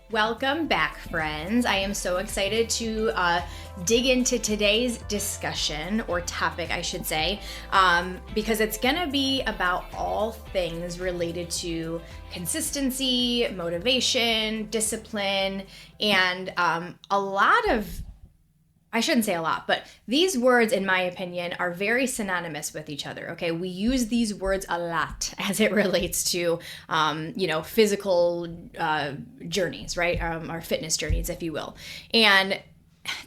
Welcome back, friends. I am so excited to dig into today's discussion, or topic, I should say, because it's going to be about all things related to consistency, motivation, discipline, and a lot of I shouldn't say a lot, but these words, in my opinion, are very synonymous with each other. Okay, we use these words a lot as it relates to, physical journeys, right? Our fitness journeys, if you will. And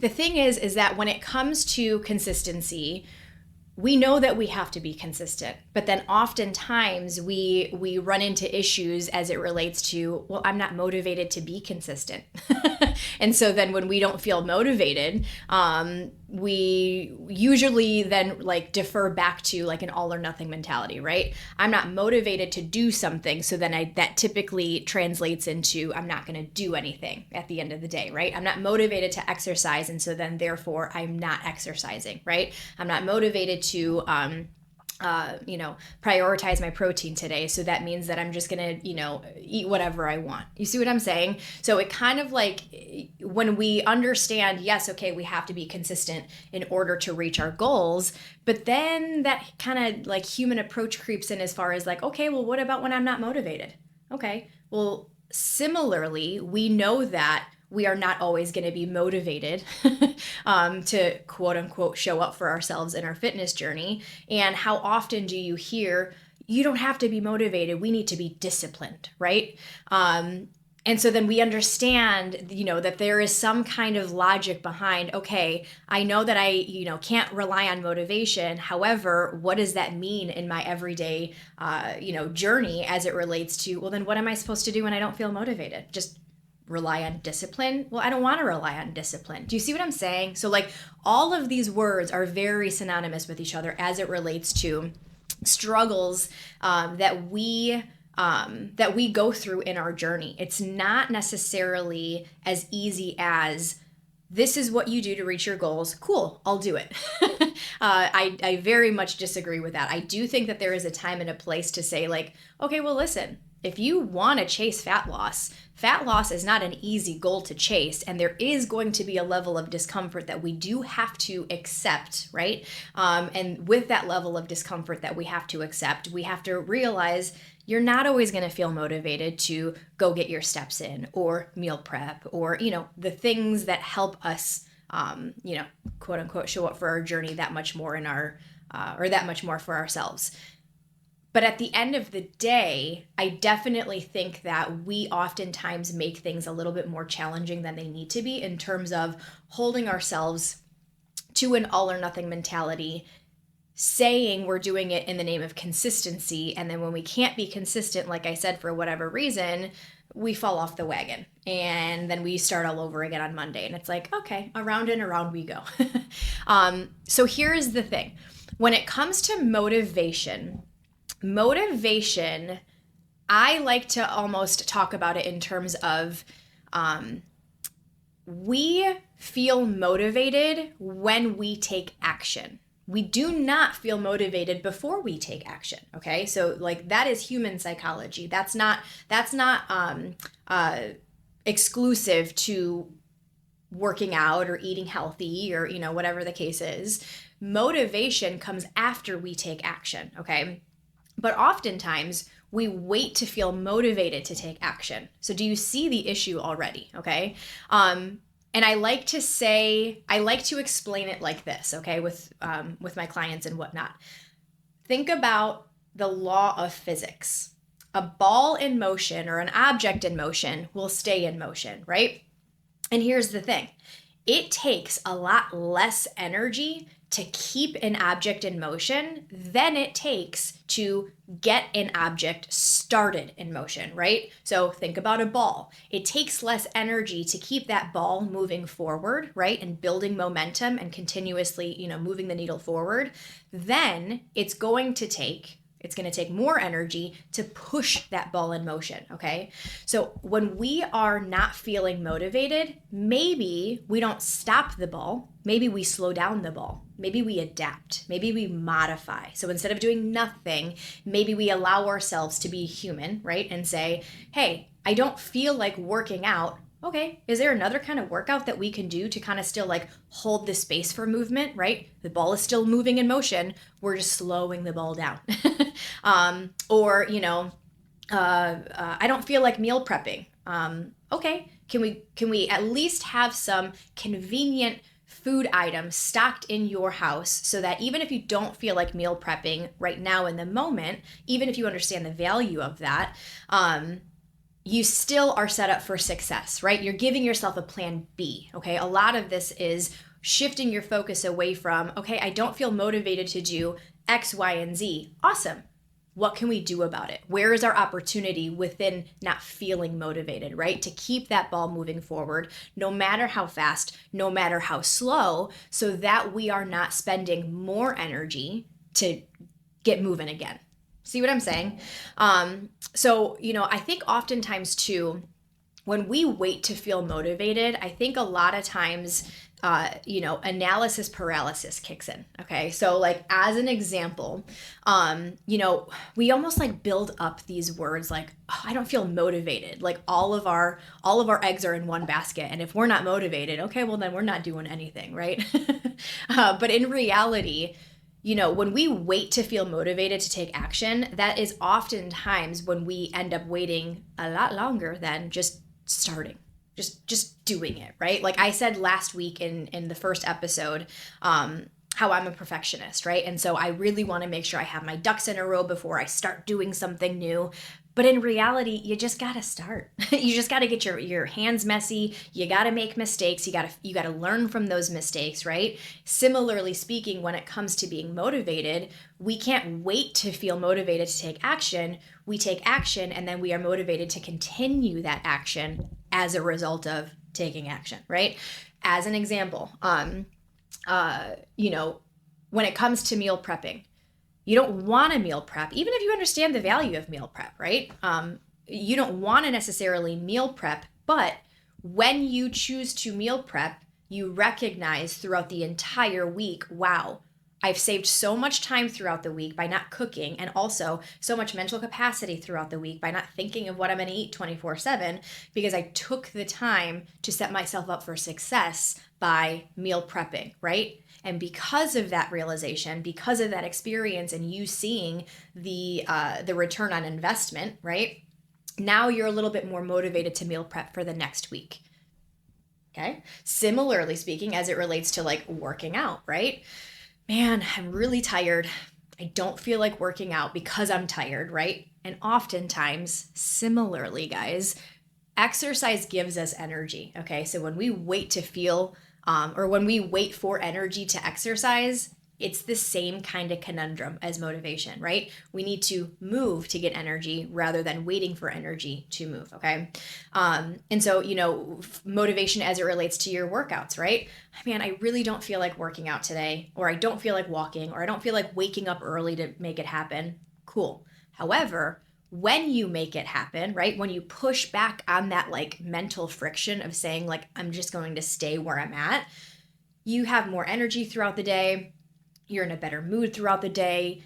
the thing is that when it comes to consistency, we know that we have to be consistent, but then oftentimes we run into issues as it relates to, well, I'm not motivated to be consistent. And so then when we don't feel motivated, we usually then defer back to an all or nothing mentality, right? I'm not motivated to do something, so then that typically translates into I'm not going to do anything at the end of the day, right? I'm not motivated to exercise, and so then therefore I'm not exercising, right? I'm not motivated to prioritize my protein today. So that means that I'm just going to, eat whatever I want. You see what I'm saying? So it kind of when we understand, yes, okay, we have to be consistent in order to reach our goals. But then that kind of human approach creeps in as far as okay, well, what about when I'm not motivated? Okay, well, similarly, we know that we are not always going to be motivated to quote unquote show up for ourselves in our fitness journey. And how often do you hear, you don't have to be motivated, we need to be disciplined, right? And so then we understand, that there is some kind of logic behind, okay, I know that I, can't rely on motivation. However, what does that mean in my everyday, journey as it relates to, well, then what am I supposed to do when I don't feel motivated? Just rely on discipline? Well, I don't want to rely on discipline. Do you see what I'm saying? So all of these words are very synonymous with each other as it relates to struggles that we go through in our journey. It's not necessarily as easy as this is what you do to reach your goals. Cool, I'll do it. I very much disagree with that. I do think that there is a time and a place to say okay, well, listen, if you want to chase fat loss is not an easy goal to chase, and there is going to be a level of discomfort that we do have to accept, right? And with that level of discomfort that we have to accept, we have to realize you're not always going to feel motivated to go get your steps in or meal prep or, the things that help us, quote unquote, show up for our journey that much more in our, or that much more for ourselves. But at the end of the day, I definitely think that we oftentimes make things a little bit more challenging than they need to be in terms of holding ourselves to an all or nothing mentality, saying we're doing it in the name of consistency. And then when we can't be consistent, like I said, for whatever reason, we fall off the wagon and then we start all over again on Monday. And it's okay, around and around we go. So here's the thing. When it comes to motivation, I like to almost talk about it in terms of we feel motivated when we take action. We do not feel motivated before we take action. Okay, so that is human psychology. That's not exclusive to working out or eating healthy or whatever the case is. Motivation comes after we take action. Okay. But oftentimes we wait to feel motivated to take action. So do you see the issue already? Okay. And I like to explain it like this, okay, with my clients and whatnot. Think about the law of physics. A ball in motion or an object in motion will stay in motion, right? And here's the thing. It takes a lot less energy to keep an object in motion than it takes to get an object started in motion, right? So think about a ball. It takes less energy to keep that ball moving forward, right? And building momentum and continuously, moving the needle forward. Then it's going to take more energy to push that ball in motion, okay? So when we are not feeling motivated, maybe we don't stop the ball, maybe we slow down the ball, maybe we adapt, maybe we modify. So instead of doing nothing, maybe we allow ourselves to be human, right? And say, hey, I don't feel like working out, Okay, is there another kind of workout that we can do to kind of still like hold the space for movement, right? The ball is still moving in motion. We're just slowing the ball down. Or, I don't feel like meal prepping. Okay, can we at least have some convenient food items stocked in your house so that even if you don't feel like meal prepping right now in the moment, even if you understand the value of that, you still are set up for success, right? You're giving yourself a plan B, okay? A lot of this is shifting your focus away from, okay, I don't feel motivated to do X, Y, and Z. Awesome. What can we do about it? Where is our opportunity within not feeling motivated, right? To keep that ball moving forward, no matter how fast, no matter how slow, so that we are not spending more energy to get moving again. See what I'm saying? I think oftentimes too, when we wait to feel motivated, I think a lot of times, analysis paralysis kicks in. Okay. So like, as an example, we almost like build up these words like, oh, I don't feel motivated. Like all of our eggs are in one basket. And if we're not motivated, okay, well then we're not doing anything. Right. But in reality, when we wait to feel motivated to take action, that is oftentimes when we end up waiting a lot longer than just starting, just doing it, right? Like I said last week in the first episode, how I'm a perfectionist, right? And so I really want to make sure I have my ducks in a row before I start doing something new. But in reality, you just got to start. You just got to get your hands messy. You got to make mistakes. You got to learn from those mistakes, right? Similarly speaking, when it comes to being motivated, we can't wait to feel motivated to take action. We take action and then we are motivated to continue that action as a result of taking action, right? As an example, when it comes to meal prepping, you don't want to meal prep, even if you understand the value of meal prep, right? You don't want to necessarily meal prep, but when you choose to meal prep, you recognize throughout the entire week, wow, I've saved so much time throughout the week by not cooking, and also so much mental capacity throughout the week by not thinking of what I'm going to eat 24/7 because I took the time to set myself up for success by meal prepping, right? And because of that realization, because of that experience, and you seeing the return on investment, right? Now you're a little bit more motivated to meal prep for the next week. Okay. Similarly speaking, as it relates to like working out, right? Man, I'm really tired. I don't feel like working out because I'm tired, right? And oftentimes, similarly, guys, exercise gives us energy. Okay. So when we wait to feel or when we wait for energy to exercise, it's the same kind of conundrum as motivation, right? We need to move to get energy rather than waiting for energy to move, okay? And so, motivation as it relates to your workouts, right? Man, I really don't feel like working out today, or I don't feel like walking, or I don't feel like waking up early to make it happen. Cool. However, when you make it happen, right? When you push back on that like mental friction of saying like, I'm just going to stay where I'm at, you have more energy throughout the day. You're in a better mood throughout the day.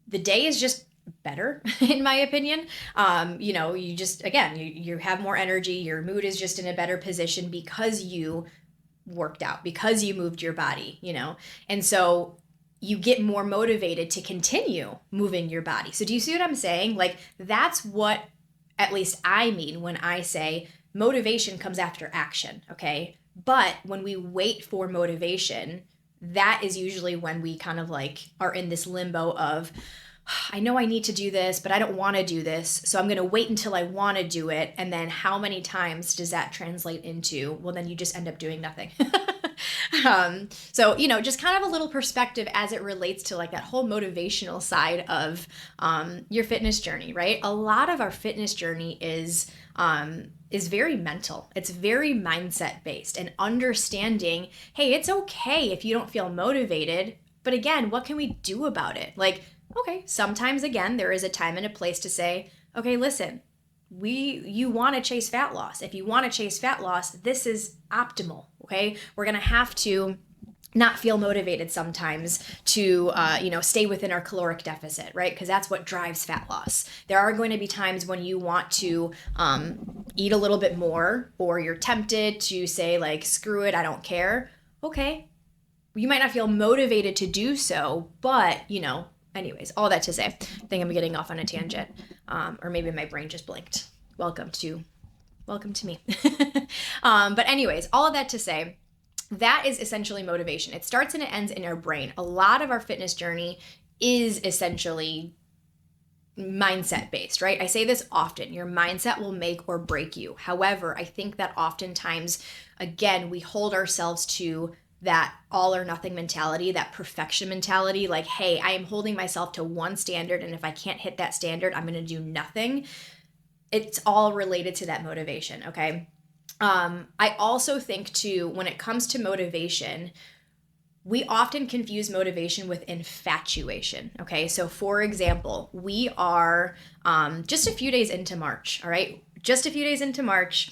The day is just better, in my opinion. You just, again, you have more energy. Your mood is just in a better position because you worked out, because you moved your body, And so you get more motivated to continue moving your body. So do you see what I'm saying? Like, that's what at least I mean when I say motivation comes after action, okay? But when we wait for motivation, that is usually when we kind of like are in this limbo of, I know I need to do this, but I don't want to do this. So I'm going to wait until I want to do it. And then how many times does that translate into, well, then you just end up doing nothing. Just kind of a little perspective as it relates to like that whole motivational side of your fitness journey, right? A lot of our fitness journey is very mental. It's very mindset based, and understanding, hey, it's okay if you don't feel motivated, but again, what can we do about it? Like, okay, sometimes again, there is a time and a place to say, okay, listen, you want to chase fat loss. If you want to chase fat loss, this is optimal. Okay. We're going to have to not feel motivated sometimes to, stay within our caloric deficit, right? Because that's what drives fat loss. There are going to be times when you want to eat a little bit more, or you're tempted to say like, screw it, I don't care. Okay. You might not feel motivated to do so, but, anyways, all that to say, I think I'm getting off on a tangent, or maybe my brain just blinked. Welcome to me. But anyways, all of that to say, that is essentially motivation. It starts and it ends in our brain. A lot of our fitness journey is essentially mindset based, right? I say this often. Your mindset will make or break you. However, I think that oftentimes, again, we hold ourselves to that all or nothing mentality, that perfection mentality, like, hey, I am holding myself to one standard, and if I can't hit that standard, I'm going to do nothing. It's all related to that motivation, okay? I also think too, when it comes to motivation, we often confuse motivation with infatuation, okay? So for example, we are just a few days into March, all right? Just a few days into March,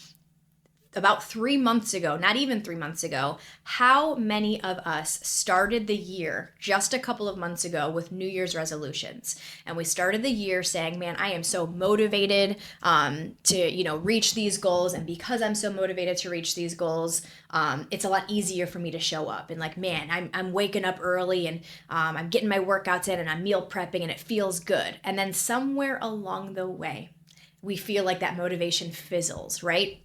about 3 months ago, not even 3 months ago, how many of us started the year just a couple of months ago with New Year's resolutions? And we started the year saying, man, I am so motivated to, reach these goals. And because I'm so motivated to reach these goals, it's a lot easier for me to show up. And like, man, I'm waking up early, and I'm getting my workouts in, and I'm meal prepping, and it feels good. And then somewhere along the way, we feel like that motivation fizzles, right?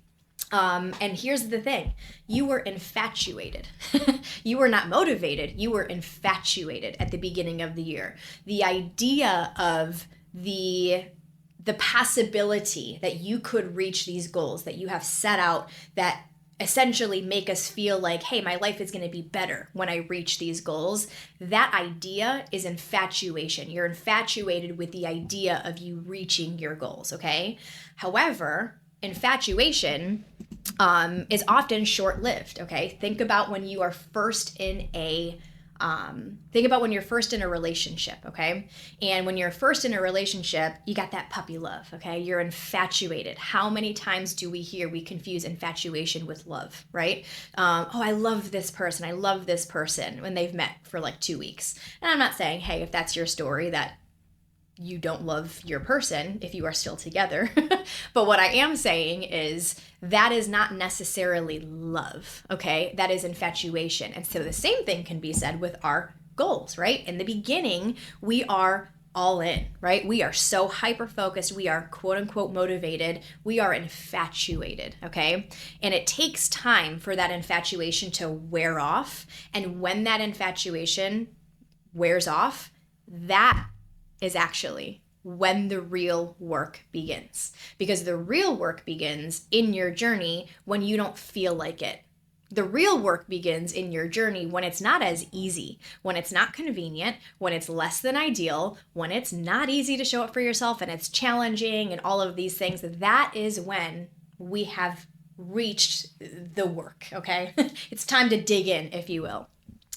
And here's the thing, you were infatuated. You were not motivated, you were infatuated at the beginning of the year. The idea of the possibility that you could reach these goals that you have set out, that essentially make us feel like, hey, my life is going to be better when I reach these goals. That idea is infatuation. You're infatuated with the idea of you reaching your goals, okay? However, infatuation is often short-lived, okay? Think about when you are first in a relationship, okay? And when you're first in a relationship, you got that puppy love, okay? You're infatuated. How many times do we confuse infatuation with love, right? I love this person. I love this person, when they've met for like 2 weeks. And I'm not saying, hey, if that's your story, that you don't love your person if you are still together. But what I am saying is that is not necessarily love, okay? That is infatuation. And so the same thing can be said with our goals, right? In the beginning, we are all in, right? We are so hyper-focused. We are quote unquote motivated. We are infatuated, okay? And it takes time for that infatuation to wear off. And when that infatuation wears off, that is actually when the real work begins. Because the real work begins in your journey when you don't feel like it. The real work begins in your journey when it's not as easy, when it's not convenient, when it's less than ideal, when it's not easy to show up for yourself and it's challenging and all of these things. That is when we have reached the work, okay? It's time to dig in, if you will.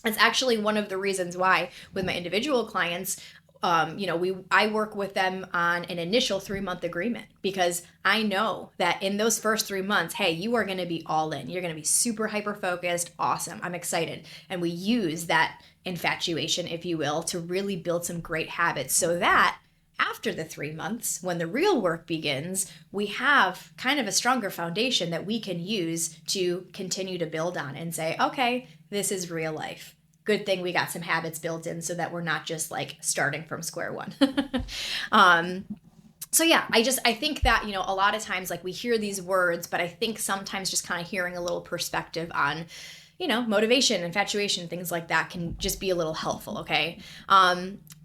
It's actually one of the reasons why with my individual clients, I work with them on an initial 3-month agreement, because I know that in those first 3 months, hey, you are going to be all in. You're going to be super hyper focused. Awesome. I'm excited. And we use that infatuation, if you will, to really build some great habits so that after the 3 months, when the real work begins, we have kind of a stronger foundation that we can use to continue to build on and say, okay, this is real life. Good thing we got some habits built in so that we're not just like starting from square one. So yeah, I think that, a lot of times like we hear these words, but I think sometimes just kind of hearing a little perspective on, motivation, infatuation, things like that can just be a little helpful. Okay.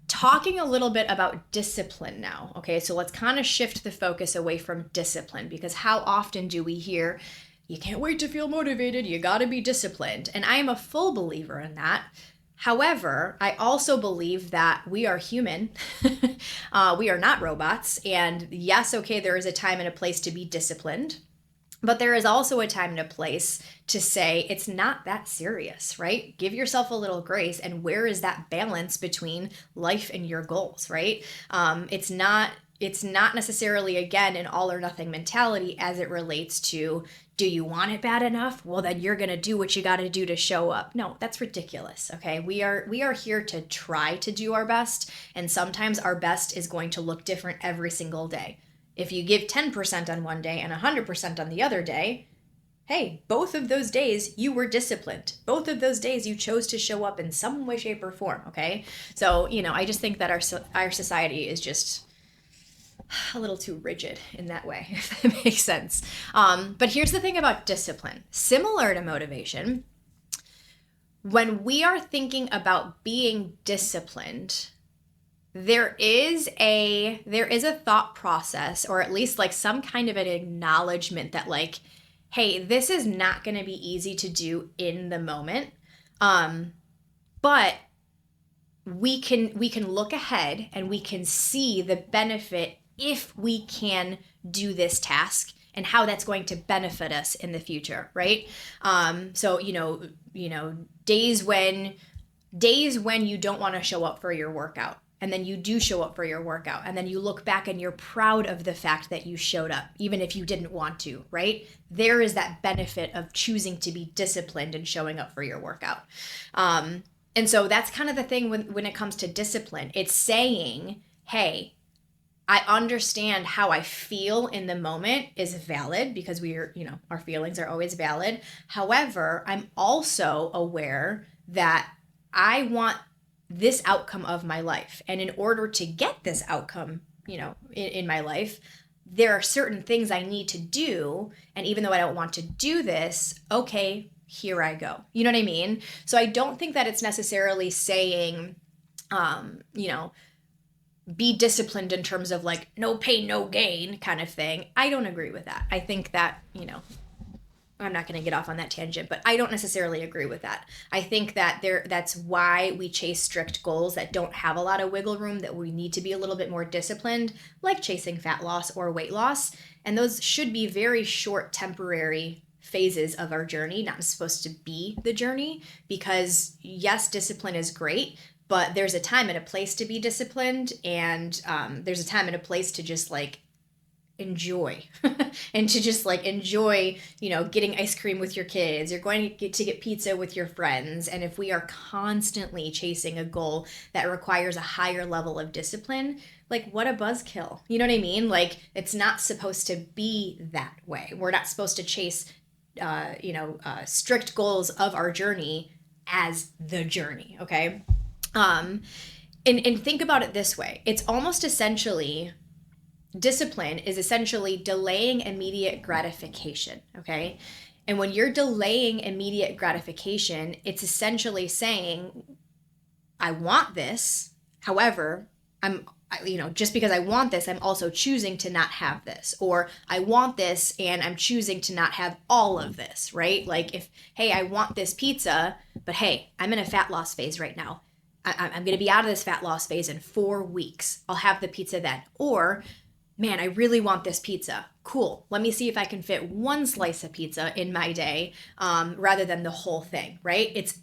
Talking a little bit about discipline now. Okay. So let's kind of shift the focus away from discipline, because how often do we hear, you can't wait to feel motivated, you got to be disciplined. And I am a full believer in that. However, I also believe that we are human. We are not robots. And yes, okay, there is a time and a place to be disciplined. But there is also a time and a place to say it's not that serious, right? Give yourself a little grace. And where is that balance between life and your goals, right? It's not it's not necessarily, again, an all or nothing mentality as it relates to, do you want it bad enough? Well, then you're going to do what you got to do to show up. No, that's ridiculous. Okay. We are here to try to do our best. And sometimes our best is going to look different every single day. If you give 10% on one day and 100% on the other day, hey, both of those days you were disciplined. Both of those days you chose to show up in some way, shape, or form. Okay. So, I just think that our society is just a little too rigid in that way, if that makes sense. But here's the thing about discipline. Similar to motivation, when we are thinking about being disciplined, there is a thought process, or at least like some kind of an acknowledgement that like, hey, this is not going to be easy to do in the moment. But we can look ahead and we can see the benefit if we can do this task and how that's going to benefit us in the future, right? So, days when you don't want to show up for your workout, and then you do show up for your workout, and then you look back and you're proud of the fact that you showed up, even if you didn't want to, right? There is that benefit of choosing to be disciplined and showing up for your workout. And so that's kind of the thing when it comes to discipline. It's saying, hey, I understand how I feel in the moment is valid, because our feelings are always valid. However, I'm also aware that I want this outcome of my life. And in order to get this outcome, in my life, there are certain things I need to do. And even though I don't want to do this, okay, here I go. You know what I mean? So I don't think that it's necessarily saying, be disciplined in terms of like no pain, no gain kind of thing. I don't agree with that. I think that, I'm not going to get off on that tangent, but I don't necessarily agree with that. I think that that's why we chase strict goals that don't have a lot of wiggle room, that we need to be a little bit more disciplined, like chasing fat loss or weight loss. And those should be very short, temporary phases of our journey, not supposed to be the journey, because yes, discipline is great, but there's a time and a place to be disciplined, and there's a time and a place to just like enjoy and to just like enjoy, getting ice cream with your kids. You're going to get pizza with your friends. And if we are constantly chasing a goal that requires a higher level of discipline, like what a buzzkill. You know what I mean? Like it's not supposed to be that way. We're not supposed to chase, strict goals of our journey as the journey. Okay. And think about it this way. It's almost essentially, discipline is essentially delaying immediate gratification, okay? And when you're delaying immediate gratification, it's essentially saying, I want this. However, just because I want this, I'm also choosing to not have this. Or I want this and I'm choosing to not have all of this, right? Like hey, I want this pizza, but hey, I'm in a fat loss phase right now. I'm going to be out of this fat loss phase in 4 weeks. I'll have the pizza then. Or, man, I really want this pizza. Cool. Let me see if I can fit one slice of pizza in my day, rather than the whole thing, right? It's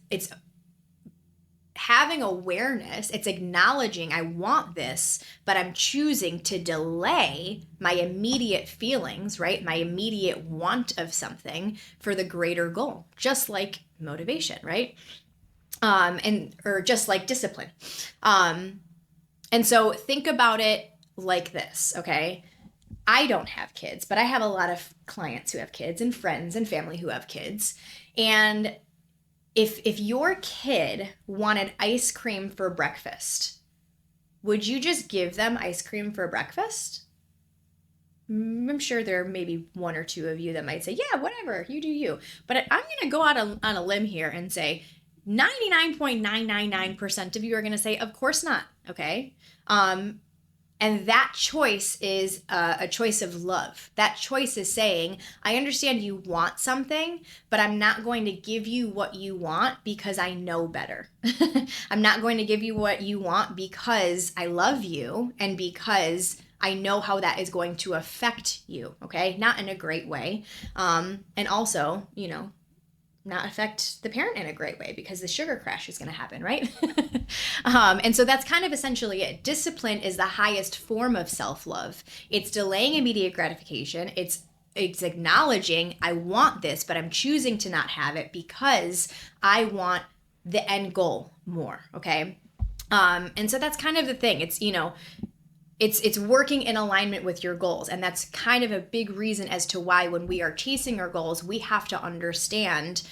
having awareness. It's acknowledging I want this, but I'm choosing to delay my immediate feelings, right? My immediate want of something for the greater goal, just like motivation, right? Or just like discipline. And so think about it like this, okay? I don't have kids, but I have a lot of clients who have kids and friends and family who have kids. And if your kid wanted ice cream for breakfast, would you just give them ice cream for breakfast? I'm sure there are maybe 1 or 2 of you that might say, yeah, whatever, you do you. But I'm going to go out on a limb here and say 99.999% of you are going to say, of course not. Okay. And that choice is a choice of love. That choice is saying, I understand you want something, but I'm not going to give you what you want because I know better. I'm not going to give you what you want because I love you and because I know how that is going to affect you. Okay. Not in a great way. And also, not affect the parent in a great way because the sugar crash is going to happen, right? And so that's kind of essentially it. Discipline is the highest form of self-love. It's delaying immediate gratification. It's acknowledging I want this, but I'm choosing to not have it because I want the end goal more, okay? And so that's kind of the thing. It's, it's working in alignment with your goals. And that's kind of a big reason as to why when we are chasing our goals, we have to understand,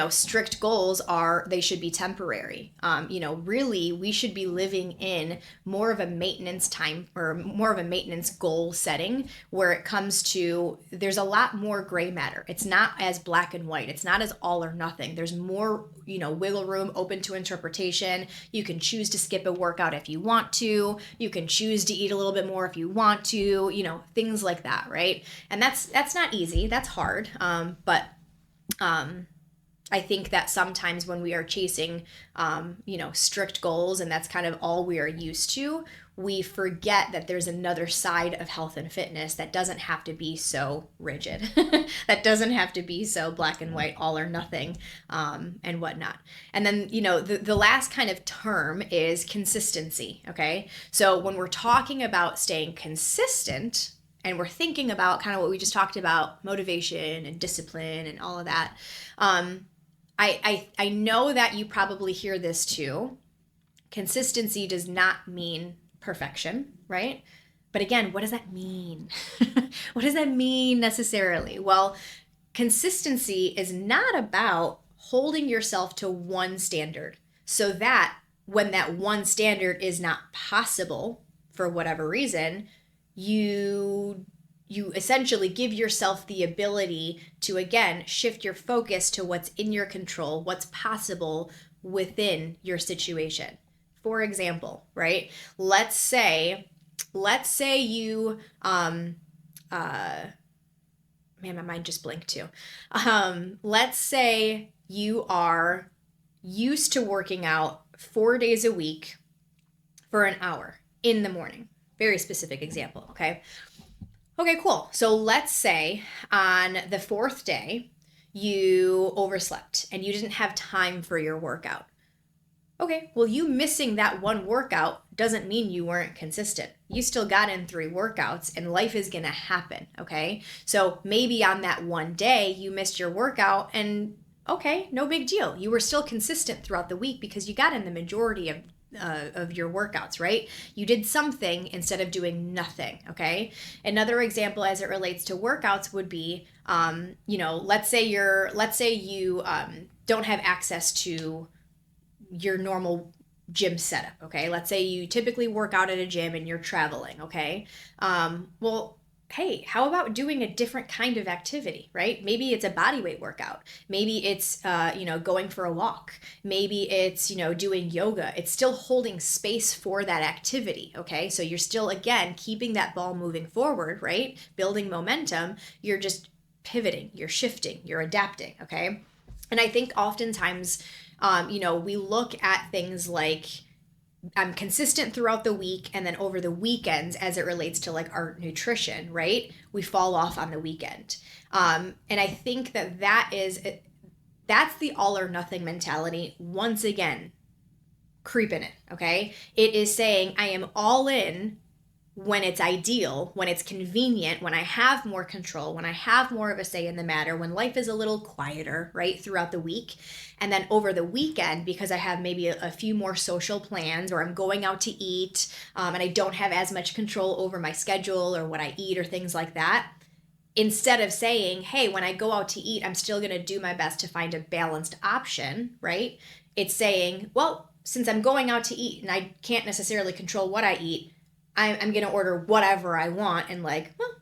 strict goals they should be temporary. Really, we should be living in more of a maintenance time or more of a maintenance goal setting where it comes to, there's a lot more gray matter. It's not as black and white. It's not as all or nothing. There's more, wiggle room, open to interpretation. You can choose to skip a workout if you want to. You can choose to eat a little bit more if you want to, things like that, right? And that's not easy. That's hard. But I think that sometimes when we are chasing, strict goals, and that's kind of all we are used to, we forget that there's another side of health and fitness that doesn't have to be so rigid, that doesn't have to be so black and white, all or nothing, and whatnot. And then, the last kind of term is consistency, okay? So when we're talking about staying consistent, and we're thinking about kind of what we just talked about, motivation and discipline and all of that, I know that you probably hear this too. Consistency does not mean perfection, right? But again, what does that mean? What does that mean necessarily? Well, consistency is not about holding yourself to one standard so that when that one standard is not possible for whatever reason, you essentially give yourself the ability to, again, shift your focus to what's in your control, what's possible within your situation. For example, right? Let's say you, man, my mind just blinked too. Let's say you are used to working out 4 days a week for an hour in the morning. Very specific example, okay? Okay, cool. So let's say on the fourth day, you overslept and you didn't have time for your workout. Okay, well, you missing that one workout doesn't mean you weren't consistent. You still got in 3 workouts and life is going to happen, okay? So maybe on that one day you missed your workout and okay, no big deal. You were still consistent throughout the week because you got in the majority of your workouts, right? You did something instead of doing nothing, okay? Another example as it relates to workouts would be, let's say you don't have access to your normal gym setup, okay? Let's say you typically work out at a gym and you're traveling, okay? Well, hey, how about doing a different kind of activity, right? Maybe it's a body weight workout. Maybe it's, going for a walk. Maybe it's, doing yoga. It's still holding space for that activity, okay? So you're still, again, keeping that ball moving forward, right? Building momentum. You're just pivoting, you're shifting, you're adapting, okay? And I think oftentimes, we look at things like, I'm consistent throughout the week, and then over the weekends as it relates to like our nutrition, right? We fall off on the weekend. And I think that's the all or nothing mentality once again creeping in, okay? It is saying I am all in when it's ideal, when it's convenient, when I have more control, when I have more of a say in the matter, when life is a little quieter, right, throughout the week. And then over the weekend, because I have maybe a few more social plans or I'm going out to eat and I don't have as much control over my schedule or what I eat or things like that, instead of saying, hey, when I go out to eat, I'm still going to do my best to find a balanced option, right? It's saying, well, since I'm going out to eat and I can't necessarily control what I eat, I'm going to order whatever I want and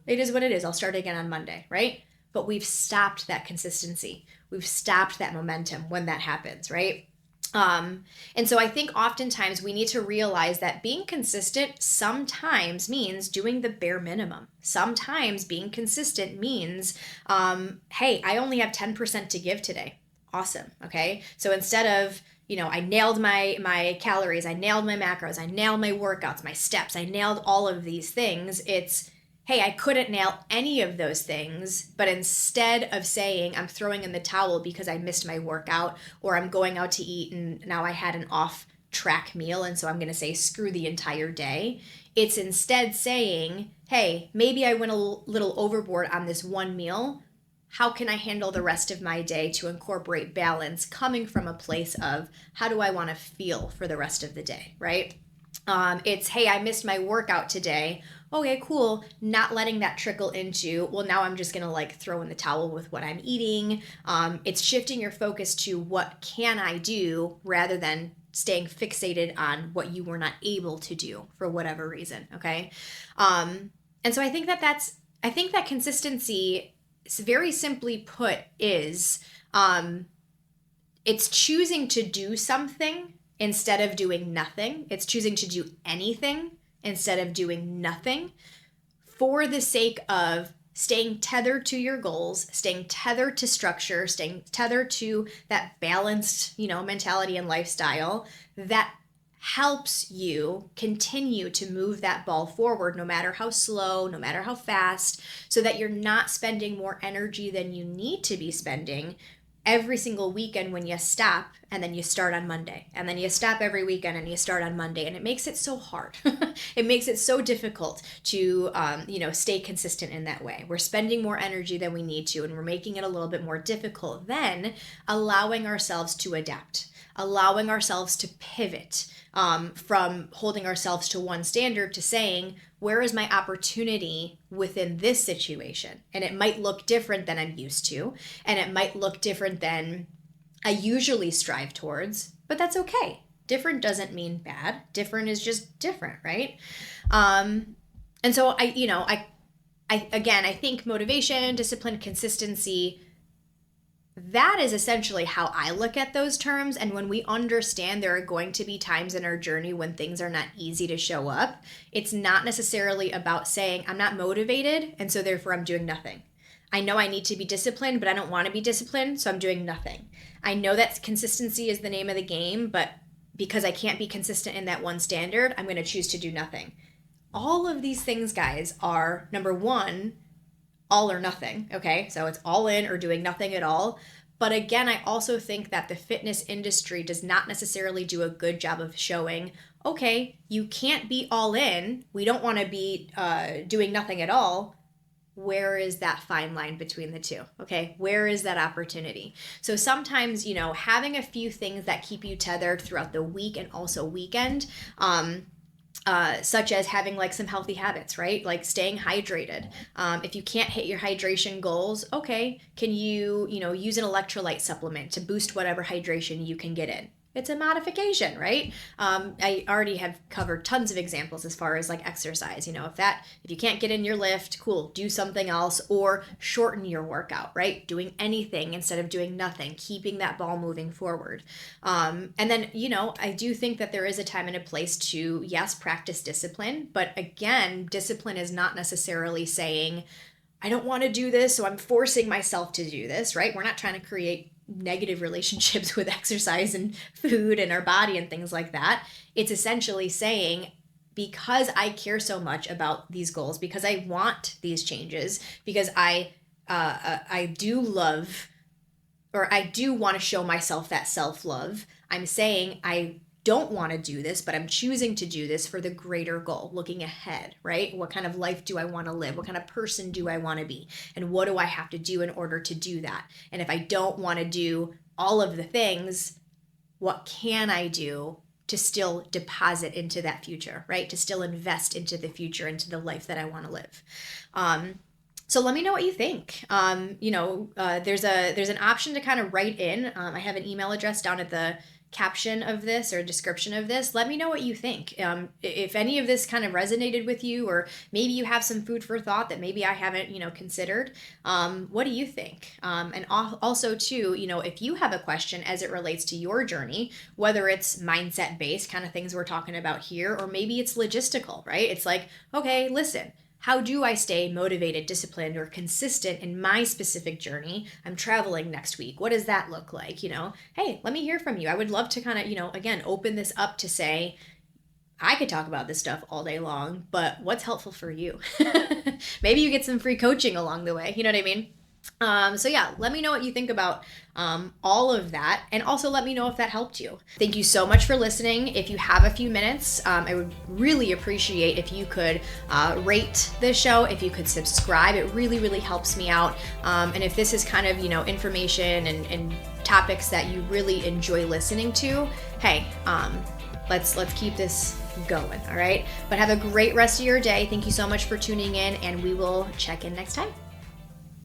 it is what it is. I'll start again on Monday, right? But we've stopped that consistency. We've stopped that momentum when that happens, right? And so I think oftentimes we need to realize that being consistent sometimes means doing the bare minimum. Sometimes being consistent means, hey, I only have 10% to give today. Awesome, okay? So instead of I nailed my calories, I nailed my macros, I nailed my workouts, my steps, I nailed all of these things. It's, hey, I couldn't nail any of those things, but instead of saying I'm throwing in the towel because I missed my workout, or I'm going out to eat and now I had an off track meal and so I'm going to say screw the entire day, it's instead saying, hey, maybe I went a little overboard on this one meal. How can I handle the rest of my day to incorporate balance, coming from a place of how do I want to feel for the rest of the day, right? It's, hey, I missed my workout today. Okay, cool. Not letting that trickle into, well, now I'm just going to like throw in the towel with what I'm eating. It's shifting your focus to what can I do rather than staying fixated on what you were not able to do for whatever reason. Okay. And so I think that consistency, very simply put, is it's choosing to do something instead of doing nothing. It's choosing to do anything instead of doing nothing for the sake of staying tethered to your goals, staying tethered to structure, staying tethered to that balanced, mentality and lifestyle that helps you continue to move that ball forward, no matter how slow, no matter how fast, so that you're not spending more energy than you need to be spending every single weekend when you stop and then you start on Monday, and then you stop every weekend and you start on Monday, and it makes it so hard. It makes it so difficult to stay consistent in that way. We're spending more energy than we need to, and we're making it a little bit more difficult than allowing ourselves to adapt, allowing ourselves to pivot from holding ourselves to one standard to saying, where is my opportunity within this situation? And it might look different than I'm used to, and it might look different than I usually strive towards, but that's okay. Different doesn't mean bad. Different is just different, right? And so I think motivation, discipline, consistency, that is essentially how I look at those terms. And when we understand there are going to be times in our journey when things are not easy to show up, it's not necessarily about saying I'm not motivated and so therefore I'm doing nothing. I know I need to be disciplined, but I don't want to be disciplined, so I'm doing nothing. I know that consistency is the name of the game, but because I can't be consistent in that one standard, I'm going to choose to do nothing. All of these things, guys, are, number one, all or nothing, okay? So it's all in or doing nothing at all. But again, I also think that the fitness industry does not necessarily do a good job of showing, okay, you can't be all in. We don't want to be doing nothing at all. Where is that fine line between the two? Okay, where is that opportunity? So sometimes, having a few things that keep you tethered throughout the week and also weekend, such as having like some healthy habits, right? Like staying hydrated. If you can't hit your hydration goals, okay, can you, use an electrolyte supplement to boost whatever hydration you can get in? It's a modification, right? I already have covered tons of examples as far as like exercise. If you can't get in your lift, cool, do something else, or shorten your workout, right? Doing anything instead of doing nothing, keeping that ball moving forward. And then, I do think that there is a time and a place to, yes, practice discipline. But again, discipline is not necessarily saying, I don't want to do this, so I'm forcing myself to do this, right? We're not trying to create negative relationships with exercise and food and our body and things like that. It's essentially saying, because I care so much about these goals, because I want these changes, because I do love, or I do want to show myself that self-love, I'm saying I don't want to do this, but I'm choosing to do this for the greater goal, looking ahead, right? What kind of life do I want to live? What kind of person do I want to be? And what do I have to do in order to do that? And if I don't want to do all of the things, what can I do to still deposit into that future, right? To still invest into the future, into the life that I want to live. So let me know what you think. There's an option to kind of write in. I have an email address down at the caption of this or description of this. Let me know what you think. If any of this kind of resonated with you, or maybe you have some food for thought that maybe I haven't, considered. What do you think? And also too, if you have a question as it relates to your journey, whether it's mindset based kind of things we're talking about here, or maybe it's logistical, right? It's like, okay, listen, how do I stay motivated, disciplined, or consistent in my specific journey? I'm traveling next week. What does that look like? Hey, let me hear from you. I would love to kind of, again, open this up to say, I could talk about this stuff all day long, but what's helpful for you? Maybe you get some free coaching along the way. You know what I mean? So yeah, let me know what you think about all of that, and also let me know if that helped you. Thank you so much for listening. If you have a few minutes, I would really appreciate if you could rate this show, if you could subscribe. It really, really helps me out. And if this is kind of, information and topics that you really enjoy listening to, hey, let's keep this going, all right? But have a great rest of your day. Thank you so much for tuning in, and we will check in next time.